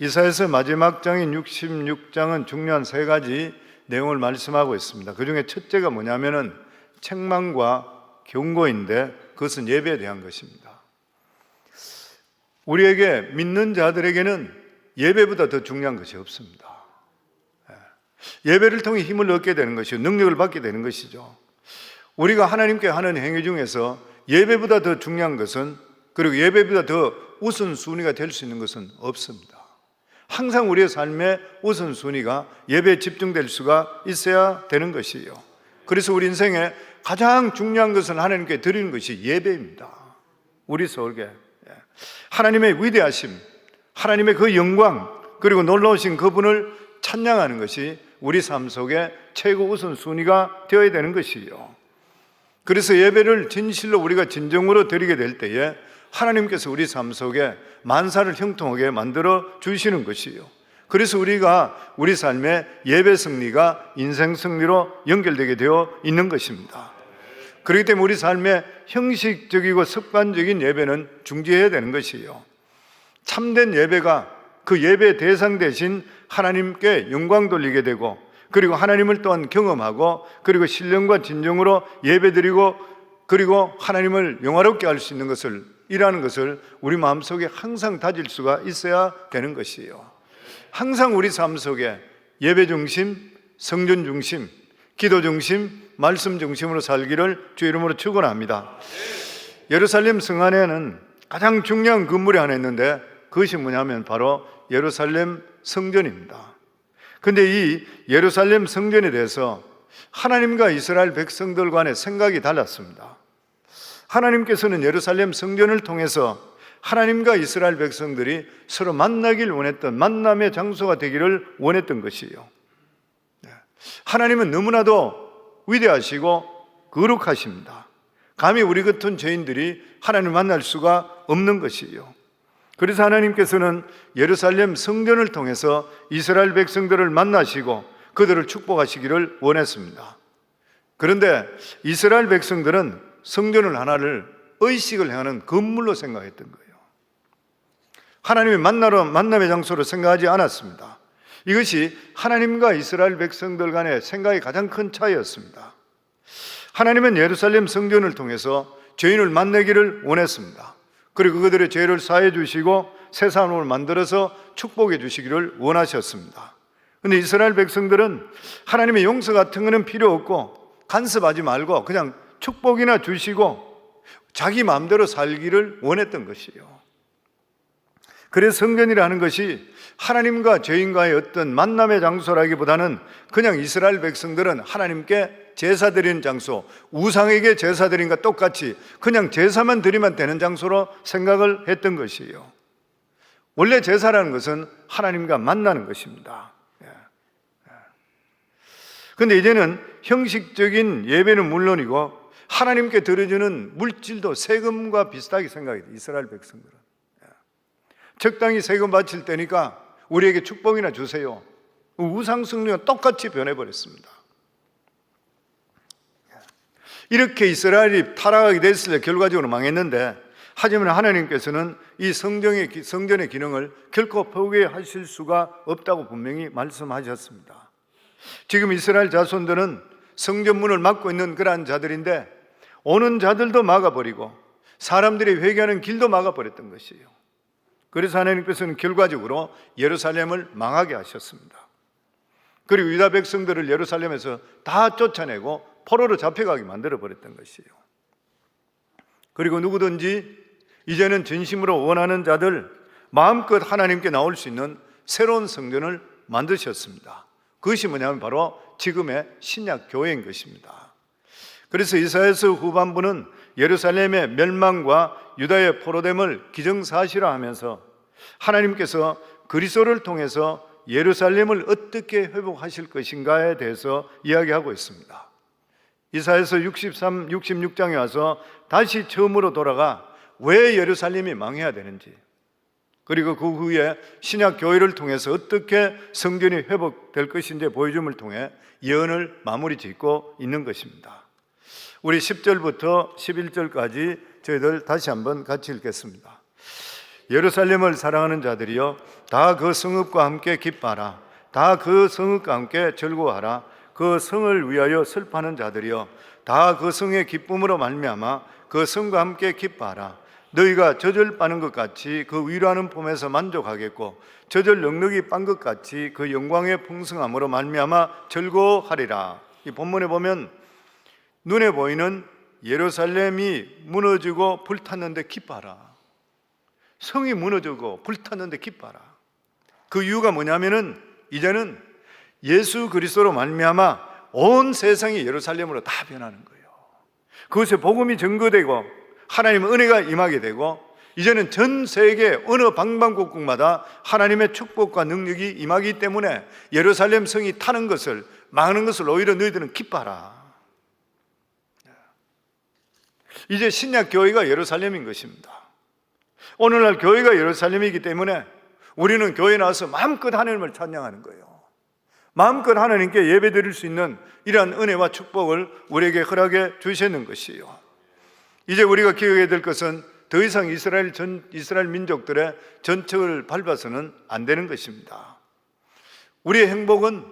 이사야서 마지막 장인 66장은 중요한 세 가지 내용을 말씀하고 있습니다. 그 중에 첫째가 뭐냐면은 책망과 경고인데 그것은 예배에 대한 것입니다. 우리에게 믿는 자들에게는 예배보다 더 중요한 것이 없습니다. 예배를 통해 힘을 얻게 되는 것이요, 능력을 받게 되는 것이죠. 우리가 하나님께 하는 행위 중에서 예배보다 더 중요한 것은, 그리고 예배보다 더 우선순위가 될 수 있는 것은 없습니다. 항상 우리의 삶의 우선순위가 예배에 집중될 수가 있어야 되는 것이에요. 그래서 우리 인생에 가장 중요한 것은 하나님께 드리는 것이 예배입니다. 우리 서울교회 하나님의 위대하심, 하나님의 그 영광, 그리고 놀라우신 그분을 찬양하는 것이 우리 삶 속에 최고 우선순위가 되어야 되는 것이에요. 그래서 예배를 진실로 우리가 진정으로 드리게 될 때에 하나님께서 우리 삶 속에 만사를 형통하게 만들어 주시는 것이에요. 그래서 우리가 우리 삶의 예배 승리가 인생 승리로 연결되게 되어 있는 것입니다. 그렇기 때문에 우리 삶의 형식적이고 습관적인 예배는 중지해야 되는 것이에요. 참된 예배가 그 예배 대상 대신 하나님께 영광 돌리게 되고, 그리고 하나님을 또한 경험하고, 그리고 신령과 진정으로 예배드리고, 그리고 하나님을 영화롭게 할 수 있는 것을, 이라는 것을 우리 마음속에 항상 다질 수가 있어야 되는 것이에요. 항상 우리 삶 속에 예배 중심, 성전 중심, 기도 중심, 말씀 중심으로 살기를 주 이름으로 축원합니다. 예루살렘 성 안에는 가장 중요한 건물이 하나 있는데 그것이 뭐냐면 바로 예루살렘 성전입니다. 근데 이 예루살렘 성전에 대해서 하나님과 이스라엘 백성들 간의 생각이 달랐습니다. 하나님께서는 예루살렘 성전을 통해서 하나님과 이스라엘 백성들이 서로 만나길 원했던 만남의 장소가 되기를 원했던 것이에요. 하나님은 너무나도 위대하시고 거룩하십니다. 감히 우리 같은 죄인들이 하나님을 만날 수가 없는 것이에요. 그래서 하나님께서는 예루살렘 성전을 통해서 이스라엘 백성들을 만나시고 그들을 축복하시기를 원했습니다. 그런데 이스라엘 백성들은 성전을 하나를 의식을 행하는 건물로 생각했던 거예요. 하나님의 만남의 장소로 생각하지 않았습니다. 이것이 하나님과 이스라엘 백성들 간의 생각의 가장 큰 차이였습니다. 하나님은 예루살렘 성전을 통해서 죄인을 만나기를 원했습니다. 그리고 그들의 죄를 사해 주시고 새 사람을 만들어서 축복해 주시기를 원하셨습니다. 그런데 이스라엘 백성들은 하나님의 용서 같은 것은 필요 없고 간섭하지 말고 그냥 축복이나 주시고 자기 마음대로 살기를 원했던 것이에요. 그래서 성전이라는 것이 하나님과 죄인과의 어떤 만남의 장소라기보다는 그냥 이스라엘 백성들은 하나님께 제사 드리는 장소, 우상에게 제사 드린 것과 똑같이 그냥 제사만 드리면 되는 장소로 생각을 했던 것이에요. 원래 제사라는 것은 하나님과 만나는 것입니다. 그런데 이제는 형식적인 예배는 물론이고 하나님께 드려주는 물질도 세금과 비슷하게 생각해요. 이스라엘 백성들은 적당히 세금 바칠 때니까 우리에게 축복이나 주세요. 우상 숭배와 똑같이 변해버렸습니다. 이렇게 이스라엘이 타락하게 됐을 때 결과적으로 망했는데, 하지만 하나님께서는 이 성전의 기능을 결코 포기하실 수가 없다고 분명히 말씀하셨습니다. 지금 이스라엘 자손들은 성전문을 막고 있는 그러한 자들인데 오는 자들도 막아버리고 사람들이 회개하는 길도 막아버렸던 것이에요. 그래서 하나님께서는 결과적으로 예루살렘을 망하게 하셨습니다. 그리고 유다 백성들을 예루살렘에서 다 쫓아내고 포로로 잡혀가게 만들어버렸던 것이에요. 그리고 누구든지 이제는 진심으로 원하는 자들 마음껏 하나님께 나올 수 있는 새로운 성전을 만드셨습니다. 그것이 뭐냐면 바로 지금의 신약 교회인 것입니다. 그래서 이사야서 후반부는 예루살렘의 멸망과 유다의 포로됨을 기정사실화하면서 하나님께서 그리스도를 통해서 예루살렘을 어떻게 회복하실 것인가에 대해서 이야기하고 있습니다. 이사야서 66장에 와서 다시 처음으로 돌아가 왜 예루살렘이 망해야 되는지, 그리고 그 후에 신약 교회를 통해서 어떻게 성전이 회복될 것인지 보여줌을 통해 예언을 마무리 짓고 있는 것입니다. 우리 10절부터 11절까지 저희들 다시 한번 같이 읽겠습니다. 예루살렘을 사랑하는 자들이여 다 그 성읍과 함께 기뻐하라. 다 그 성읍과 함께 즐거워하라. 그 성을 위하여 슬퍼하는 자들이여 다 그 성의 기쁨으로 말미암아 그 성과 함께 기뻐하라. 너희가 젖을 빠는 것 같이 그 위로하는 폼에서 만족하겠고 젖을 넉넉히 빤 것 같이 그 영광의 풍성함으로 말미암아 즐거워하리라. 이 본문에 보면 눈에 보이는 예루살렘이 무너지고 불탔는데 기뻐하라. 성이 무너지고 불탔는데 기뻐하라. 그 이유가 뭐냐면은 이제는 예수 그리스도로 말미암아 온 세상이 예루살렘으로 다 변하는 거예요. 그것에 복음이 증거되고 하나님의 은혜가 임하게 되고 이제는 전 세계 어느 방방곡곡마다 하나님의 축복과 능력이 임하기 때문에 예루살렘 성이 타는 것을 망하는 것을 오히려 너희들은 기뻐하라. 이제 신약 교회가 예루살렘인 것입니다. 오늘날 교회가 예루살렘이기 때문에 우리는 교회에 나와서 마음껏 하나님을 찬양하는 거예요. 마음껏 하나님께 예배드릴 수 있는 이러한 은혜와 축복을 우리에게 허락해 주시는 것이에요. 이제 우리가 기억해야 될 것은 더 이상 이스라엘 민족들의 전척을 밟아서는 안 되는 것입니다. 우리의 행복은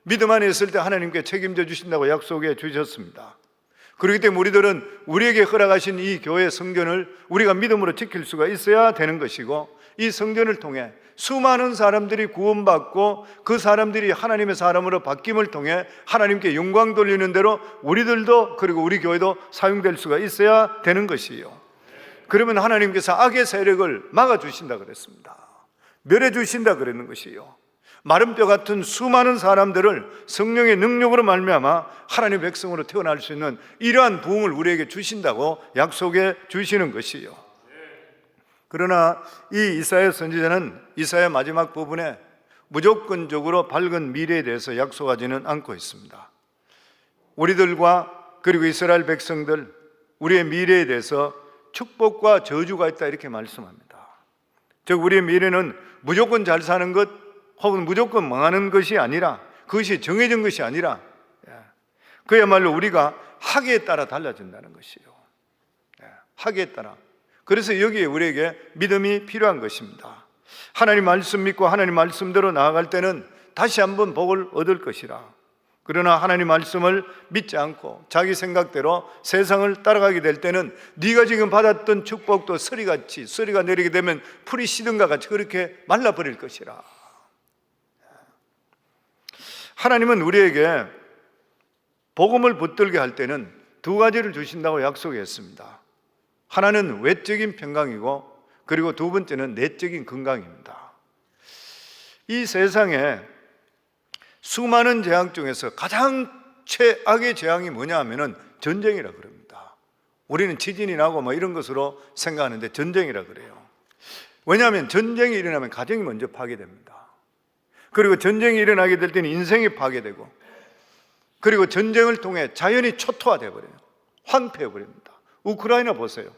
믿음 안에 있을 때 하나님께 책임져 주신다고 약속해 주셨습니다. 그렇기 때문에 우리들은 우리에게 허락하신 이 교회 성전을 우리가 믿음으로 지킬 수가 있어야 되는 것이고, 이 성전을 통해 수많은 사람들이 구원받고 그 사람들이 하나님의 사람으로 바뀜을 통해 하나님께 영광 돌리는 대로 우리들도 그리고 우리 교회도 사용될 수가 있어야 되는 것이에요. 그러면 하나님께서 악의 세력을 막아주신다 그랬습니다. 멸해주신다 그랬는 것이에요. 마른 뼈 같은 수많은 사람들을 성령의 능력으로 말미암아 하나님의 백성으로 태어날 수 있는 이러한 부흥을 우리에게 주신다고 약속해 주시는 것이에요. 그러나 이 이사야 선지자는 이사야 마지막 부분에 무조건적으로 밝은 미래에 대해서 약속하지는 않고 있습니다. 우리들과 그리고 이스라엘 백성들, 우리의 미래에 대해서 축복과 저주가 있다 이렇게 말씀합니다. 즉 우리의 미래는 무조건 잘 사는 것 혹은 무조건 망하는 것이 아니라, 그것이 정해진 것이 아니라 그야말로 우리가 하기에 따라 달라진다는 것이에요. 하기에 따라. 그래서 여기에 우리에게 믿음이 필요한 것입니다. 하나님 말씀 믿고 하나님 말씀대로 나아갈 때는 다시 한번 복을 얻을 것이라. 그러나 하나님 말씀을 믿지 않고 자기 생각대로 세상을 따라가게 될 때는 네가 지금 받았던 축복도 서리같이, 서리가 내리게 되면 풀이 시든가 같이 그렇게 말라버릴 것이라. 하나님은 우리에게 복음을 붙들게 할 때는 두 가지를 주신다고 약속했습니다. 하나는 외적인 평강이고, 그리고 두 번째는 내적인 건강입니다. 이 세상에 수많은 재앙 중에서 가장 최악의 재앙이 뭐냐 하면은 전쟁이라 그럽니다. 우리는 지진이 나고 뭐 이런 것으로 생각하는데 전쟁이라 그래요. 왜냐하면 전쟁이 일어나면 가정이 먼저 파괴됩니다. 그리고 전쟁이 일어나게 될 때는 인생이 파괴되고, 그리고 전쟁을 통해 자연이 초토화되어 버려요. 황폐해 버립니다. 우크라이나 보세요.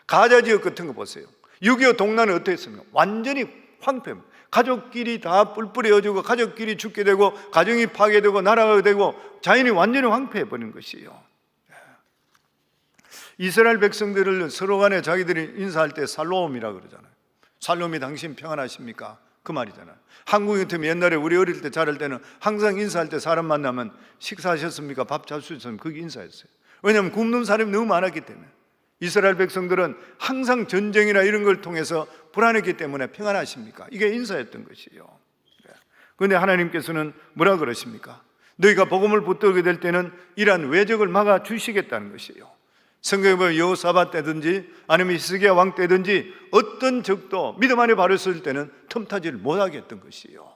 가자 지역 같은 거 보세요. 6.25 동란은 어땠습니까? 완전히 황폐합니다. 가족끼리 다 뿔뿔이 어지고 가족끼리 죽게 되고 가정이 파괴되고 나라가 되고 자연이 완전히 황폐해 버린 것이에요. 이스라엘 백성들을 서로 간에 자기들이 인사할 때 살롬이라 그러잖아요. 살롬이 당신 평안하십니까? 그 말이잖아요. 한국 같으면 옛날에 우리 어릴 때 자랄 때는 항상 인사할 때 사람 만나면 식사하셨습니까? 밥 잘 수 있습니까? 그게 인사였어요. 왜냐하면 굶는 사람이 너무 많았기 때문에. 이스라엘 백성들은 항상 전쟁이나 이런 걸 통해서 불안했기 때문에 평안하십니까? 이게 인사였던 것이에요. 그런데 하나님께서는 뭐라 그러십니까? 너희가 복음을 붙들게 될 때는 이러한 외적을 막아 주시겠다는 것이에요. 성경에 보면 여호사밧 때든지 아니면 히스기야 왕 때든지 어떤 적도 믿음 안에 바로 설 때는 틈타지를 못하게 했던 것이에요.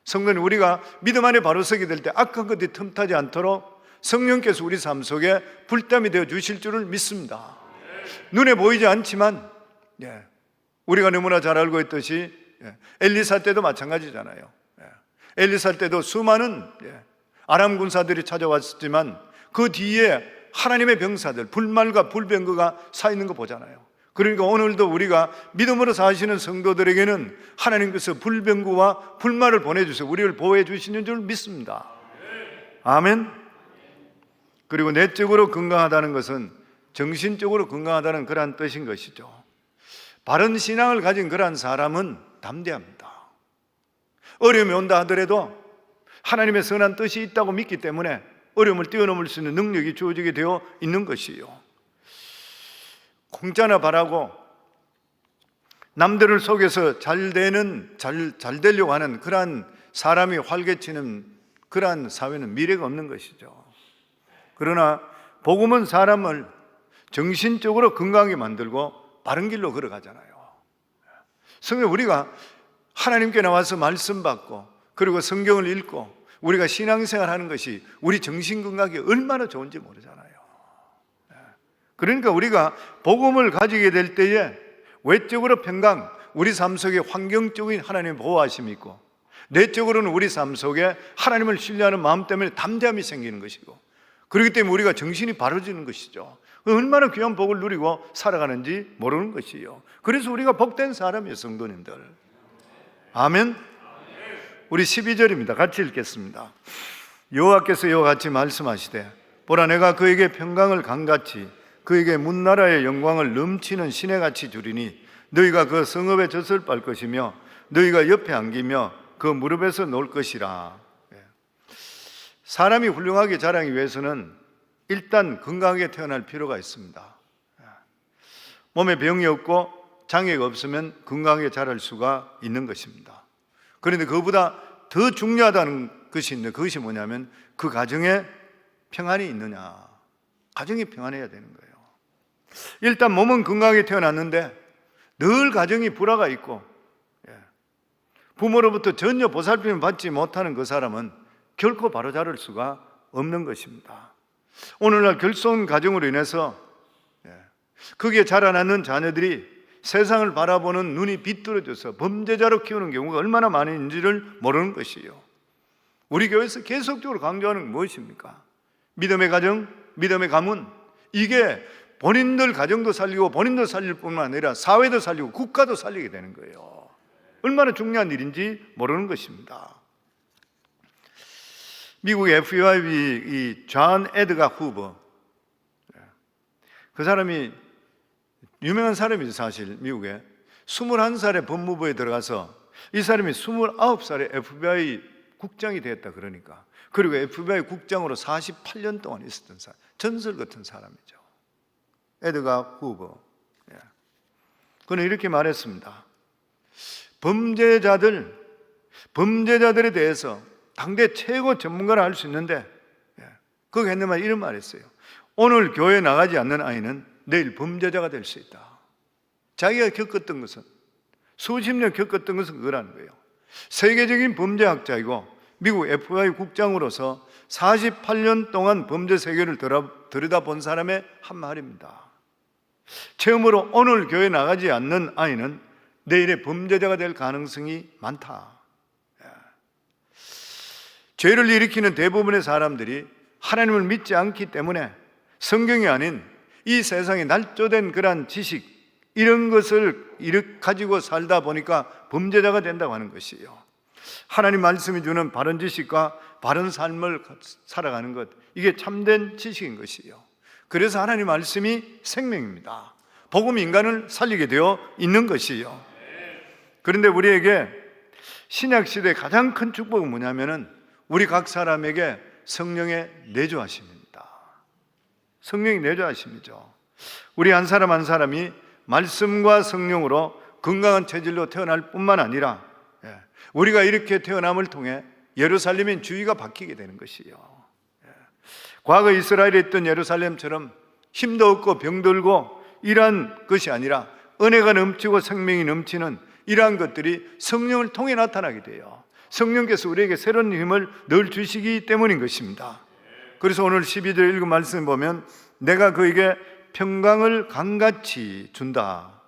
성도는 우리가 믿음 안에 바로 서게 될 때 악한 것들이 틈타지 않도록 성령께서 우리 삶 속에 불담이 되어 주실 줄을 믿습니다. 눈에 보이지 않지만 우리가 너무나 잘 알고 있듯이 엘리사 때도 마찬가지잖아요. 엘리사 때도 수많은 아람 군사들이 찾아왔지만 그 뒤에 하나님의 병사들, 불말과 불병거가 사 있는 거 보잖아요. 그러니까 오늘도 우리가 믿음으로 사시는 성도들에게는 하나님께서 불병거와 불말을 보내주세요. 우리를 보호해 주시는 줄 믿습니다. 아멘. 그리고 내적으로 건강하다는 것은 정신적으로 건강하다는 그러한 뜻인 것이죠. 바른 신앙을 가진 그러한 사람은 담대합니다. 어려움이 온다 하더라도 하나님의 선한 뜻이 있다고 믿기 때문에 어려움을 뛰어넘을 수 있는 능력이 주어지게 되어 있는 것이요. 공짜나 바라고 남들을 속여서 잘 되려고 하는 그러한 사람이 활개치는 그러한 사회는 미래가 없는 것이죠. 그러나 복음은 사람을 정신적으로 건강하게 만들고 바른 길로 걸어가잖아요. 성경 우리가 하나님께 나와서 말씀 받고 그리고 성경을 읽고 우리가 신앙생활 하는 것이 우리 정신 건강에 얼마나 좋은지 모르잖아요. 그러니까 우리가 복음을 가지게 될 때에 외적으로 평강, 우리 삶 속에 환경적인 하나님의 보호하심이 있고 내적으로는 우리 삶 속에 하나님을 신뢰하는 마음 때문에 담대함이 생기는 것이고 그렇기 때문에 우리가 정신이 바로지는 것이죠. 얼마나 귀한 복을 누리고 살아가는지 모르는 것이요. 그래서 우리가 복된 사람이에요, 성도님들. 아멘. 우리 12절입니다. 같이 읽겠습니다. 여호와께서 이와 같이 말씀하시되 보라 내가 그에게 평강을 강같이 그에게 문나라의 영광을 넘치는 시내같이 주리니 너희가 그 성읍에 젖을 빨 것이며 너희가 옆에 안기며 그 무릎에서 놓을 것이라. 사람이 훌륭하게 자라기 위해서는 일단 건강하게 태어날 필요가 있습니다. 몸에 병이 없고 장애가 없으면 건강하게 자랄 수가 있는 것입니다. 그런데 그보다 더 중요하다는 것이 있는데 그것이 뭐냐면 그 가정에 평안이 있느냐. 가정이 평안해야 되는 거예요. 일단 몸은 건강하게 태어났는데 늘 가정이 불화가 있고 부모로부터 전혀 보살핌을 받지 못하는 그 사람은 결코 바로 자랄 수가 없는 것입니다. 오늘날 결손 가정으로 인해서 거기에 자라나는 자녀들이 세상을 바라보는 눈이 비뚤어져서 범죄자로 키우는 경우가 얼마나 많은지를 모르는 것이에요. 우리 교회에서 계속적으로 강조하는 건 무엇입니까? 믿음의 가정, 믿음의 가문. 이게 본인들 가정도 살리고 본인도 살릴 뿐만 아니라 사회도 살리고 국가도 살리게 되는 거예요. 얼마나 중요한 일인지 모르는 것입니다. 미국의 FBI 존 에드가 후보, 그 사람이 유명한 사람이죠. 사실 미국에 21살에 법무부에 들어가서 이 사람이 29살에 FBI 국장이 됐다 그러니까, 그리고 FBI 국장으로 48년 동안 있었던 사람, 전설 같은 사람이죠. 에드가 후보. 그는 이렇게 말했습니다. 범죄자들에 대해서 당대 최고 전문가를 할 수 있는데 거기 했는 말 이런 말 했어요. 오늘 교회 나가지 않는 아이는 내일 범죄자가 될 수 있다. 자기가 겪었던 것은, 수십 년 겪었던 것은 그거라는 거예요. 세계적인 범죄학자이고 미국 FBI 국장으로서 48년 동안 범죄 세계를 들여다본 사람의 한 말입니다. 처음으로 오늘 교회 나가지 않는 아이는 내일의 범죄자가 될 가능성이 많다. 죄를 일으키는 대부분의 사람들이 하나님을 믿지 않기 때문에 성경이 아닌 이 세상에 날조된 그러한 지식, 이런 것을 가지고 살다 보니까 범죄자가 된다고 하는 것이에요. 하나님 말씀이 주는 바른 지식과 바른 삶을 살아가는 것, 이게 참된 지식인 것이에요. 그래서 하나님 말씀이 생명입니다. 복음이 인간을 살리게 되어 있는 것이에요. 그런데 우리에게 신약시대의 가장 큰 축복은 뭐냐면은 우리 각 사람에게 성령의 내주하심입니다. 성령의 내주하심이죠. 우리 한 사람 한 사람이 말씀과 성령으로 건강한 체질로 태어날 뿐만 아니라 우리가 이렇게 태어남을 통해 예루살렘의 주의가 바뀌게 되는 것이에요. 과거 이스라엘에 있던 예루살렘처럼 힘도 없고 병들고 이러한 것이 아니라 은혜가 넘치고 생명이 넘치는 이러한 것들이 성령을 통해 나타나게 돼요. 성령께서 우리에게 새로운 힘을 늘 주시기 때문인 것입니다. 그래서 오늘 12절 읽은 말씀 보면 내가 그에게 평강을 강같이 준다.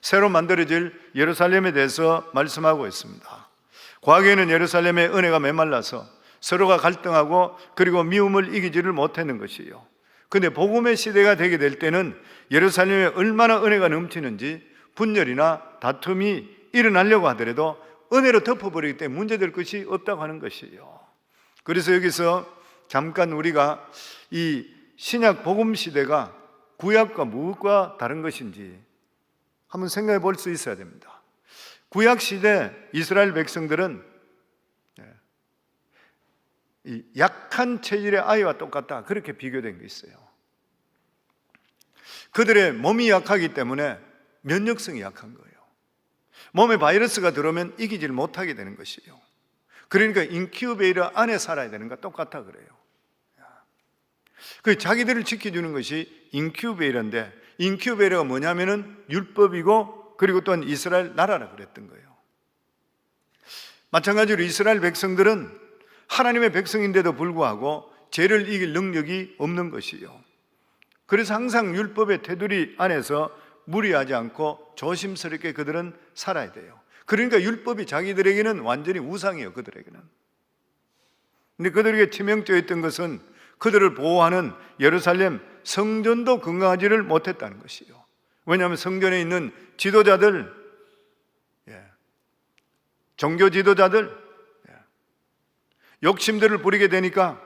새로 만들어질 예루살렘에 대해서 말씀하고 있습니다. 과거에는 예루살렘의 은혜가 메말라서 서로가 갈등하고 그리고 미움을 이기지를 못했는 것이에요. 그런데 복음의 시대가 되게 될 때는 예루살렘에 얼마나 은혜가 넘치는지 분열이나 다툼이 일어나려고 하더라도 은혜로 덮어버리기 때문에 문제될 것이 없다고 하는 것이에요. 그래서 여기서 잠깐 우리가 이 신약 복음 시대가 구약과 무엇과 다른 것인지 한번 생각해 볼 수 있어야 됩니다. 구약 시대 이스라엘 백성들은 이 약한 체질의 아이와 똑같다, 그렇게 비교된 게 있어요. 그들의 몸이 약하기 때문에 면역성이 약한 거예요. 몸에 바이러스가 들어오면 이기질 못하게 되는 것이에요. 그러니까 인큐베이터 안에 살아야 되는 거 똑같아 그래요. 그 자기들을 지켜주는 것이 인큐베이터인데, 인큐베이터가 뭐냐면은 율법이고, 그리고 또한 이스라엘 나라라 그랬던 거예요. 마찬가지로 이스라엘 백성들은 하나님의 백성인데도 불구하고 죄를 이길 능력이 없는 것이요. 그래서 항상 율법의 테두리 안에서 무리하지 않고 조심스럽게 그들은 살아야 돼요. 그러니까 율법이 자기들에게는 완전히 우상이에요, 그들에게는. 근데 그들에게 치명적이었던 것은 그들을 보호하는 예루살렘 성전도 건강하지를 못했다는 것이요. 왜냐하면 성전에 있는 지도자들, 종교 지도자들, 욕심들을 부리게 되니까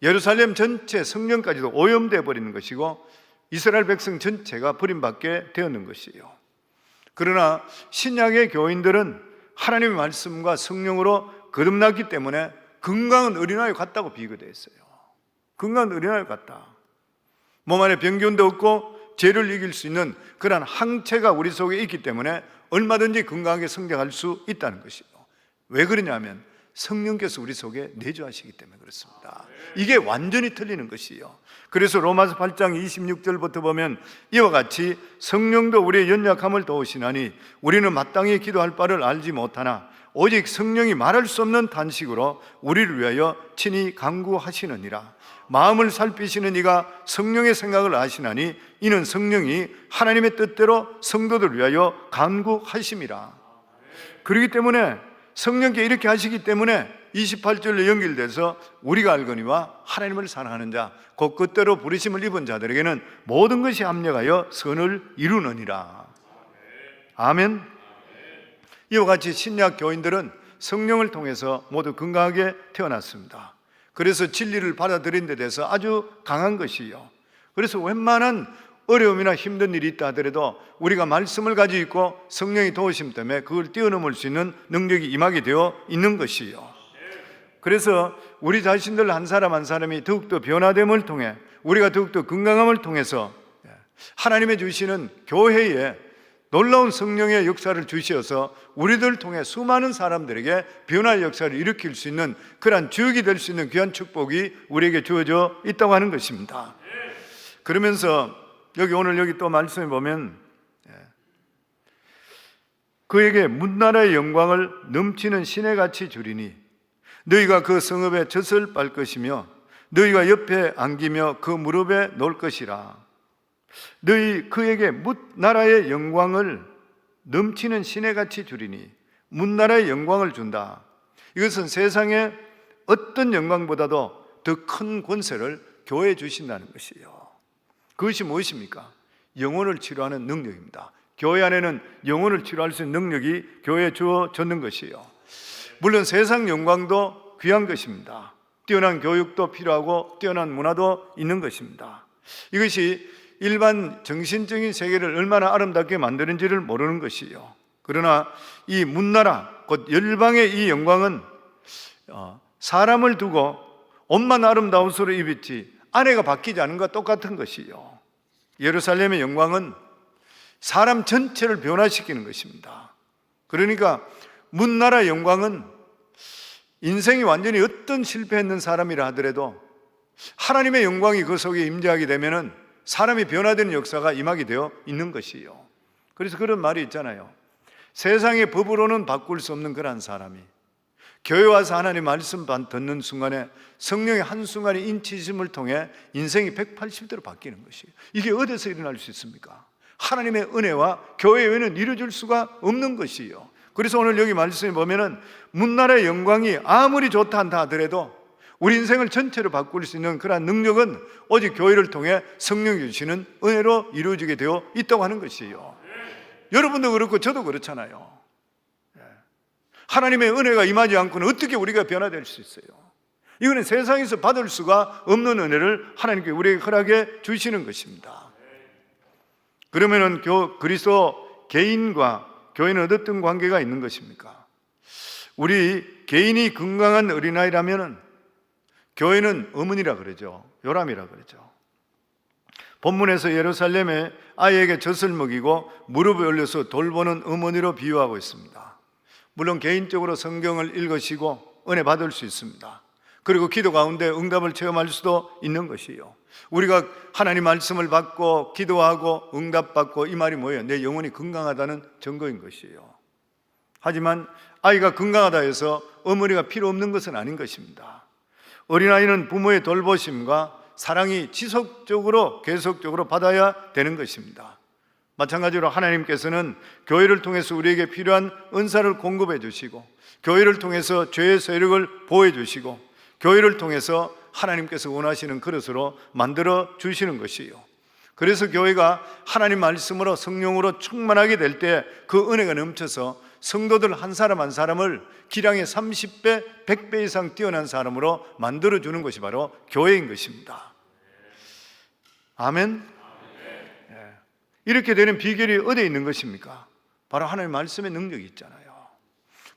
예루살렘 전체 성전까지도 오염되어 버리는 것이고, 이스라엘 백성 전체가 버림받게 되었는 것이에요. 그러나 신약의 교인들은 하나님의 말씀과 성령으로 거듭났기 때문에 건강한 어린아이 같다고 비교되어 있어요. 건강한 어린아이 같다. 몸 안에 병균도 없고 죄를 이길 수 있는 그러한 항체가 우리 속에 있기 때문에 얼마든지 건강하게 성장할 수 있다는 것이에요. 왜 그러냐면 성령께서 우리 속에 내주하시기 때문에 그렇습니다. 이게 완전히 틀리는 것이에요. 그래서 로마서 8장 26절부터 보면 이와 같이 성령도 우리의 연약함을 도우시나니 우리는 마땅히 기도할 바를 알지 못하나 오직 성령이 말할 수 없는 탄식으로 우리를 위하여 친히 간구하시느니라. 마음을 살피시는 이가 성령의 생각을 아시나니 이는 성령이 하나님의 뜻대로 성도들을 위하여 간구하심이라. 그렇기 때문에 성령께 이렇게 하시기 때문에 28절로 연결돼서 우리가 알거니와 하나님을 사랑하는 자 곧 그때로 부르심을 입은 자들에게는 모든 것이 합력하여 선을 이루느니라. 아멘. 이와 같이 신약 교인들은 성령을 통해서 모두 건강하게 태어났습니다. 그래서 진리를 받아들인 데 대해서 아주 강한 것이요. 그래서 웬만한 어려움이나 힘든 일이 있다 하더라도 우리가 말씀을 가지고 있고 성령의 도우심 때문에 그걸 뛰어넘을 수 있는 능력이 임하게 되어 있는 것이요. 그래서 우리 자신들 한 사람 한 사람이 더욱더 변화됨을 통해, 우리가 더욱더 건강함을 통해서 하나님의 주시는 교회에 놀라운 성령의 역사를 주시어서 우리들 통해 수많은 사람들에게 변화의 역사를 일으킬 수 있는 그러한 주역이 될 수 있는 귀한 축복이 우리에게 주어져 있다고 하는 것입니다. 그러면서 오늘 여기 또 말씀해 보면 그에게 문나라의 영광을 넘치는 시내같이 주리니 너희가 그 성읍에 젖을 빨 것이며 너희가 옆에 안기며 그 무릎에 놓을 것이라. 너희 그에게 문나라의 영광을 넘치는 시내같이 주리니, 문나라의 영광을 준다. 이것은 세상의 어떤 영광보다도 더 큰 권세를 교회에 주신다는 것이에요. 그것이 무엇입니까? 영혼을 치료하는 능력입니다. 교회 안에는 영혼을 치료할 수 있는 능력이 교회에 주어졌는 것이에요. 물론 세상 영광도 귀한 것입니다. 뛰어난 교육도 필요하고 뛰어난 문화도 있는 것입니다. 이것이 일반 정신적인 세계를 얼마나 아름답게 만드는지를 모르는 것이요. 그러나 이 문나라, 곧 열방의 이 영광은 사람을 두고 옷만 아름다운 옷을 입었지 아내가 바뀌지 않은 것과 똑같은 것이요. 예루살렘의 영광은 사람 전체를 변화시키는 것입니다. 그러니까 문나라의 영광은 인생이 완전히 어떤 실패했는 사람이라 하더라도 하나님의 영광이 그 속에 임재하게 되면은 사람이 변화되는 역사가 임하게 되어 있는 것이요. 그래서 그런 말이 있잖아요. 세상의 법으로는 바꿀 수 없는 그런 사람이 교회 와서 하나님 말씀 듣는 순간에 성령의 한순간의 인치심을 통해 인생이 180도로 바뀌는 것이에요. 이게 어디서 일어날 수 있습니까? 하나님의 은혜와 교회 외에는 이루어질 수가 없는 것이에요. 그래서 오늘 여기 말씀에 보면은 문나라의 영광이 아무리 좋다 한다 하더라도 우리 인생을 전체로 바꿀 수 있는 그러한 능력은 오직 교회를 통해 성령이 주시는 은혜로 이루어지게 되어 있다고 하는 것이에요. 여러분도 그렇고 저도 그렇잖아요. 하나님의 은혜가 임하지 않고는 어떻게 우리가 변화될 수 있어요? 이거는 세상에서 받을 수가 없는 은혜를 하나님께 우리에게 허락해 주시는 것입니다. 그러면은 그리스도 개인과 교회는 어떤 관계가 있는 것입니까? 우리 개인이 건강한 어린아이라면 교회는 어머니라 그러죠. 요람이라 그러죠. 본문에서 예루살렘에 아이에게 젖을 먹이고 무릎을 올려서 돌보는 어머니로 비유하고 있습니다. 물론 개인적으로 성경을 읽으시고 은혜 받을 수 있습니다. 그리고 기도 가운데 응답을 체험할 수도 있는 것이요. 우리가 하나님 말씀을 받고 기도하고 응답받고, 이 말이 뭐예요? 내 영혼이 건강하다는 증거인 것이에요. 하지만 아이가 건강하다 해서 어머니가 필요 없는 것은 아닌 것입니다. 어린아이는 부모의 돌보심과 사랑이 지속적으로 계속적으로 받아야 되는 것입니다. 마찬가지로 하나님께서는 교회를 통해서 우리에게 필요한 은사를 공급해 주시고, 교회를 통해서 죄의 세력을 보호해 주시고, 교회를 통해서 하나님께서 원하시는 그릇으로 만들어 주시는 것이에요. 그래서 교회가 하나님 말씀으로 성령으로 충만하게 될 때 그 은혜가 넘쳐서 성도들 한 사람 한 사람을 기량의 30배, 100배 이상 뛰어난 사람으로 만들어주는 것이 바로 교회인 것입니다. 아멘? 이렇게 되는 비결이 어디에 있는 것입니까? 바로 하나님 말씀의 능력이 있잖아요.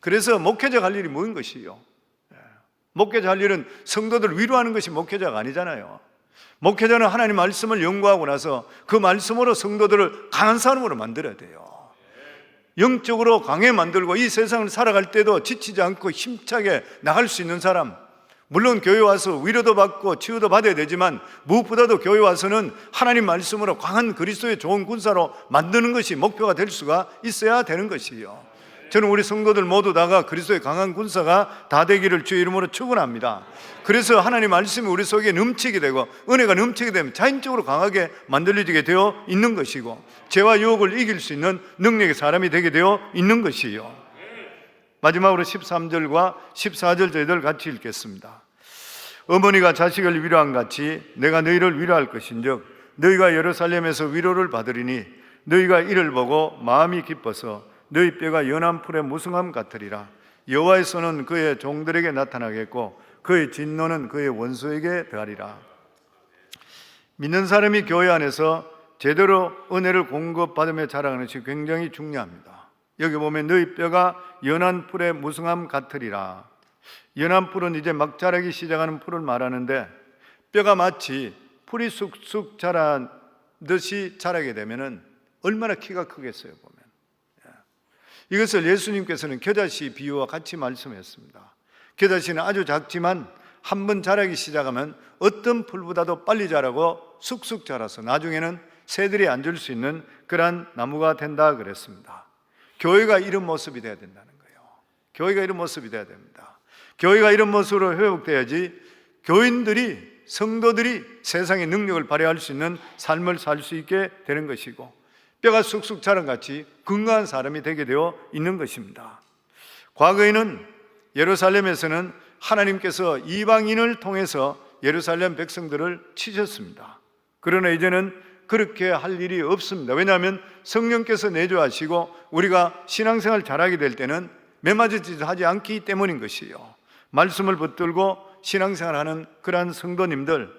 그래서 목회자가 할 일이 뭐인 것이요? 목회자 할 일은 성도들 위로하는 것이 목회자가 아니잖아요. 목회자는 하나님 말씀을 연구하고 나서 그 말씀으로 성도들을 강한 사람으로 만들어야 돼요. 영적으로 강해 만들고 이 세상을 살아갈 때도 지치지 않고 힘차게 나갈 수 있는 사람, 물론 교회 와서 위로도 받고 치유도 받아야 되지만 무엇보다도 교회 와서는 하나님 말씀으로 강한 그리스도의 좋은 군사로 만드는 것이 목표가 될 수가 있어야 되는 것이에요. 저는 우리 성도들 모두 다가 그리스도의 강한 군사가 다 되기를 주의 이름으로 축원합니다. 그래서 하나님 말씀이 우리 속에 넘치게 되고 은혜가 넘치게 되면 자연적으로 강하게 만들어지게 되어 있는 것이고, 죄와 유혹을 이길 수 있는 능력의 사람이 되게 되어 있는 것이에요. 마지막으로 13절과 14절 저희들 같이 읽겠습니다. 어머니가 자식을 위로한 같이 내가 너희를 위로할 것인즉 너희가 예루살렘에서 위로를 받으리니 너희가 이를 보고 마음이 기뻐서 너희 뼈가 연한 풀의 무성함 같으리라. 여호와의 손은 그의 종들에게 나타나겠고 그의 진노는 그의 원수에게 더하리라. 믿는 사람이 교회 안에서 제대로 은혜를 공급받으며 자라가는 것이 굉장히 중요합니다. 여기 보면 너희 뼈가 연한 풀의 무성함 같으리라. 연한 풀은 이제 막 자라기 시작하는 풀을 말하는데, 뼈가 마치 풀이 쑥쑥 자란 듯이 자라게 되면 얼마나 키가 크겠어요. 보면 이것을 예수님께서는 겨자씨 비유와 같이 말씀했습니다. 겨자씨는 아주 작지만 한번 자라기 시작하면 어떤 풀보다도 빨리 자라고 쑥쑥 자라서 나중에는 새들이 앉을 수 있는 그러한 나무가 된다 그랬습니다. 교회가 이런 모습이 돼야 된다는 거예요. 교회가 이런 모습이 돼야 됩니다. 교회가 이런 모습으로 회복돼야지 교인들이, 성도들이 세상의 능력을 발휘할 수 있는 삶을 살 수 있게 되는 것이고, 뼈가 쑥쑥 자란같이 건강한 사람이 되게 되어 있는 것입니다. 과거에는 예루살렘에서는 하나님께서 이방인을 통해서 예루살렘 백성들을 치셨습니다. 그러나 이제는 그렇게 할 일이 없습니다. 왜냐하면 성령께서 내주하시고 우리가 신앙생활 잘하게 될 때는 매맞은 하지 않기 때문인 것이요. 말씀을 붙들고 신앙생활하는 그러한 성도님들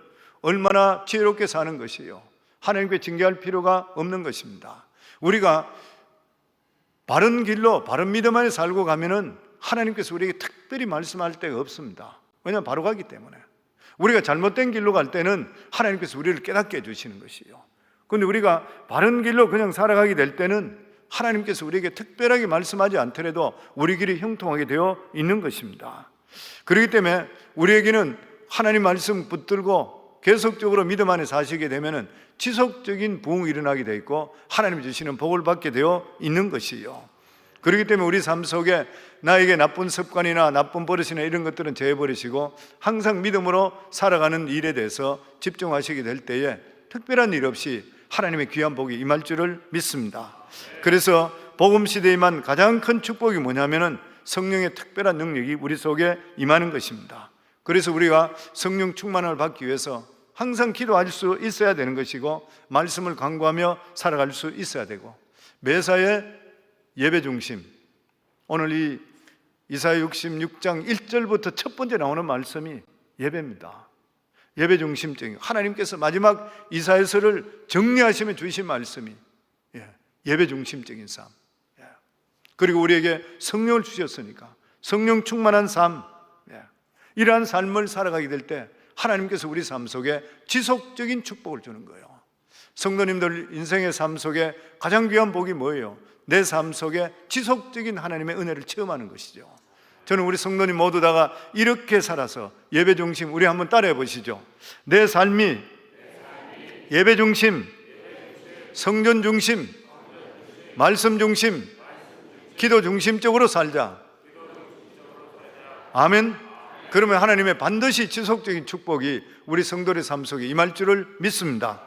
얼마나 지혜롭게 사는 것이요. 하나님께 징계할 필요가 없는 것입니다. 우리가 바른 길로 바른 믿음 안에 살고 가면은 하나님께서 우리에게 특별히 말씀할 데가 없습니다. 왜냐하면 바로 가기 때문에. 우리가 잘못된 길로 갈 때는 하나님께서 우리를 깨닫게 해주시는 것이요. 그런데 우리가 바른 길로 그냥 살아가게 될 때는 하나님께서 우리에게 특별하게 말씀하지 않더라도 우리 길이 형통하게 되어 있는 것입니다. 그렇기 때문에 우리에게는 하나님 말씀 붙들고 계속적으로 믿음 안에 사시게 되면 지속적인 부흥이 일어나게 되어 있고 하나님이 주시는 복을 받게 되어 있는 것이요. 그렇기 때문에 우리 삶 속에 나에게 나쁜 습관이나 나쁜 버릇이나 이런 것들은 제해버리시고 항상 믿음으로 살아가는 일에 대해서 집중하시게 될 때에 특별한 일 없이 하나님의 귀한 복이 임할 줄을 믿습니다. 그래서 복음 시대에만 가장 큰 축복이 뭐냐면은 성령의 특별한 능력이 우리 속에 임하는 것입니다. 그래서 우리가 성령 충만을 받기 위해서 항상 기도할 수 있어야 되는 것이고 말씀을 강구하며 살아갈 수 있어야 되고, 매사에 예배 중심, 오늘 이 이사야 66장 1절부터 첫 번째 나오는 말씀이 예배입니다. 예배 중심적인, 하나님께서 마지막 이사야서를 정리하시며 주신 말씀이 예배 중심적인 삶. 그리고 우리에게 성령을 주셨으니까 성령 충만한 삶, 이러한 삶을 살아가게 될 때 하나님께서 우리 삶 속에 지속적인 축복을 주는 거예요. 성도님들 인생의 삶 속에 가장 귀한 복이 뭐예요? 내 삶 속에 지속적인 하나님의 은혜를 체험하는 것이죠. 저는 우리 성도님 모두 다가 이렇게 살아서 예배 중심, 우리 한번 따라해 보시죠. 내 삶이 예배 중심, 성전 중심, 말씀 중심, 기도 중심적으로 살자. 아멘. 그러면 하나님의 반드시 지속적인 축복이 우리 성도의 삶 속에 임할 줄을 믿습니다.